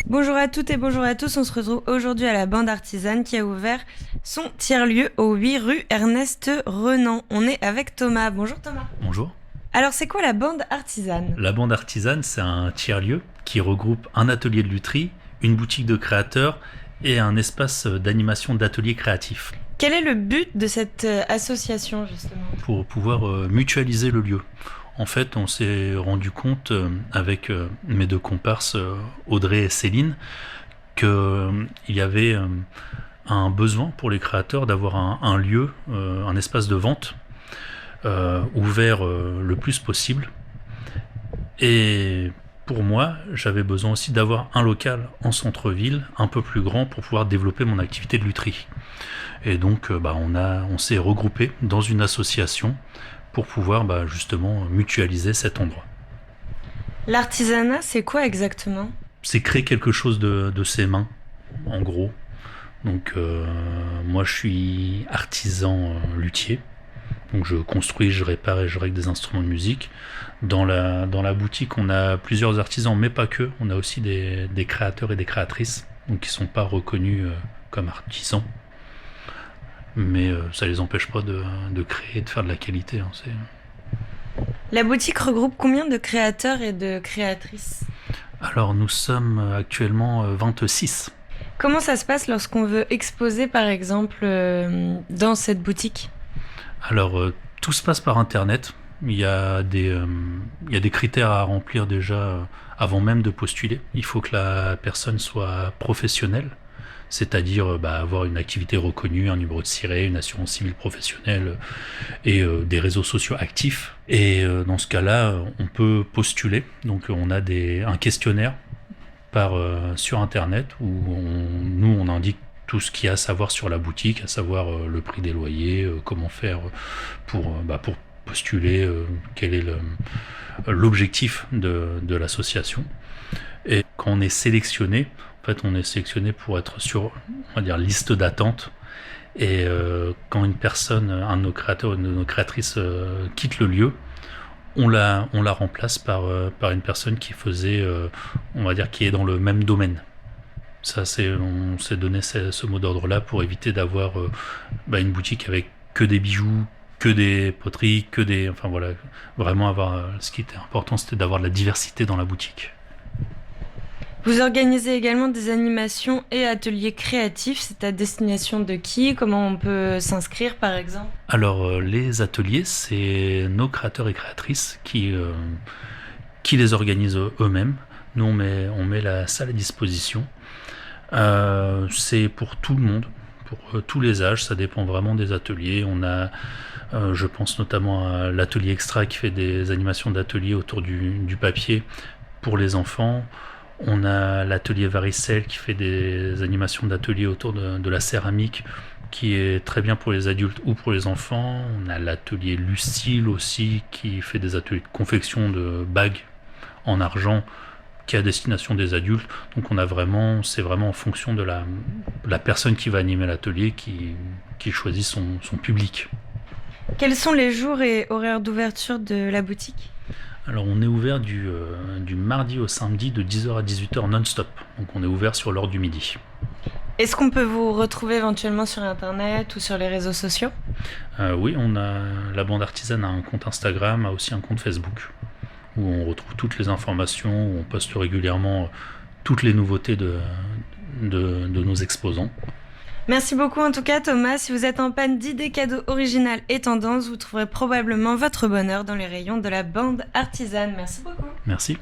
Bonjour à toutes et bonjour à tous, on se retrouve aujourd'hui à la bande artisane qui a ouvert son tiers-lieu au 8 rue Ernest Renan. On est avec Thomas. Bonjour Thomas. Bonjour. Alors c'est quoi la bande artisane ? La bande artisane, c'est un tiers-lieu qui regroupe un atelier de lutherie, une boutique de créateurs et un espace d'animation d'ateliers créatifs. Quel est le but de cette association justement ? Pour pouvoir mutualiser le lieu. En fait, on s'est rendu compte avec mes deux comparses, Audrey et Céline, qu'il y avait un besoin pour les créateurs d'avoir un lieu, un espace de vente ouvert le plus possible. Et pour moi, j'avais besoin aussi d'avoir un local en centre-ville, un peu plus grand, pour pouvoir développer mon activité de lutherie. Et donc, on s'est regroupé dans une association pour pouvoir justement mutualiser cet endroit. L'artisanat, c'est quoi exactement ? C'est créer quelque chose de ses mains, en gros. Donc, moi, je suis artisan luthier. Donc, je construis, je répare et je règle des instruments de musique. Dans la boutique, on a plusieurs artisans, mais pas que. On a aussi des créateurs et des créatrices, donc qui ne sont pas reconnus comme artisans. Mais ça ne les empêche pas de créer et de faire de la qualité. La boutique regroupe combien de créateurs et de créatrices ? Alors, nous sommes actuellement 26. Comment ça se passe lorsqu'on veut exposer, par exemple, dans cette boutique ? Alors, tout se passe par Internet. Il y a des critères à remplir déjà avant même de postuler. Il faut que la personne soit professionnelle, c'est-à-dire avoir une activité reconnue, un numéro de SIRET, une assurance civile professionnelle et des réseaux sociaux actifs. Et dans ce cas-là, on peut postuler. Donc on a un questionnaire sur Internet où on indique tout ce qu'il y a à savoir sur la boutique, à savoir le prix des loyers, comment faire pour postuler, quel est l'objectif de l'association. Et quand on est sélectionné, on est sélectionné pour être sur, on va dire, liste d'attente. Et quand une personne, un de nos créateurs ou une de nos créatrices quitte le lieu, on la remplace par une personne qui faisait, on va dire, qui est dans le même domaine. On s'est donné ce mot d'ordre-là pour éviter d'avoir une boutique avec que des bijoux, que des poteries, vraiment avoir. Ce qui était important, c'était d'avoir de la diversité dans la boutique. Vous organisez également des animations et ateliers créatifs. C'est à destination de qui ? Comment on peut s'inscrire, par exemple ? Alors, les ateliers, c'est nos créateurs et créatrices qui les organisent eux-mêmes. Nous, on met la salle à disposition. C'est pour tout le monde, pour tous les âges. Ça dépend vraiment des ateliers. On a, je pense notamment à l'atelier Extra qui fait des animations d'ateliers autour du papier pour les enfants. On a l'atelier Varicelle qui fait des animations d'ateliers autour de la céramique qui est très bien pour les adultes ou pour les enfants. On a l'atelier Lucille aussi qui fait des ateliers de confection de bagues en argent qui est à destination des adultes. Donc c'est vraiment en fonction de la personne qui va animer l'atelier qui choisit son public. Quels sont les jours et horaires d'ouverture de la boutique ? Alors on est ouvert du mardi au samedi de 10h à 18h non-stop. Donc on est ouvert sur l'heure du midi. Est-ce qu'on peut vous retrouver éventuellement sur Internet ou sur les réseaux sociaux ? Oui, la bande artisane a un compte Instagram, a aussi un compte Facebook où on retrouve toutes les informations, où on poste régulièrement toutes les nouveautés de nos exposants. Merci beaucoup en tout cas Thomas. Si vous êtes en panne d'idées cadeaux originales et tendances, vous trouverez probablement votre bonheur dans les rayons de la bande artisane. Merci beaucoup. Merci.